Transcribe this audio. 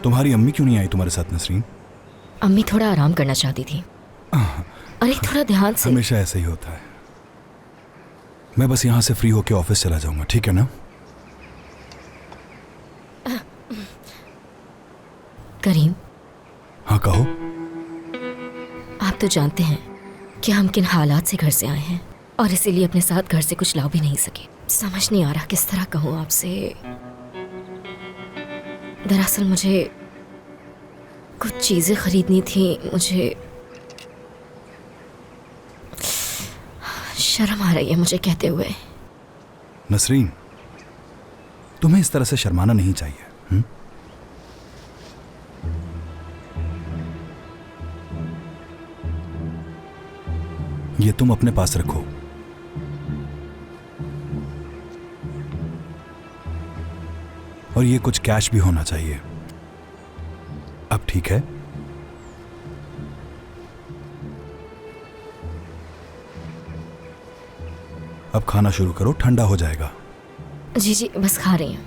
तुम्हारी अम्मी क्यों नहीं आई तुम्हारे साथ नसरीन? अम्मी थोड़ा आराम करना चाहती थी। अरे थोड़ा ध्यान से। हमेशा ऐसे ही होता है। मैं बस यहाँ से फ्री होके ऑफिस चला जाऊंगा, ठीक है ना? करीम। हाँ कहो। आप तो जानते हैं कि हम किन हालात से घर से आए हैं और इसीलिए अपने साथ घर से कुछ ला भी नहीं सके। समझ नहीं आ रहा किस तरह कहूँ आपसे। दरअसल मुझे कुछ चीजें खरीदनी थी। मुझे शर्म आ रही है मुझे कहते हुए। नसरीन, तुम्हें इस तरह से शर्माना नहीं चाहिए। ये तुम अपने पास रखो। और ये कुछ कैश भी होना चाहिए। अब ठीक है? अब खाना शुरू करो, ठंडा हो जाएगा। जी जी, बस खा रही हूँ।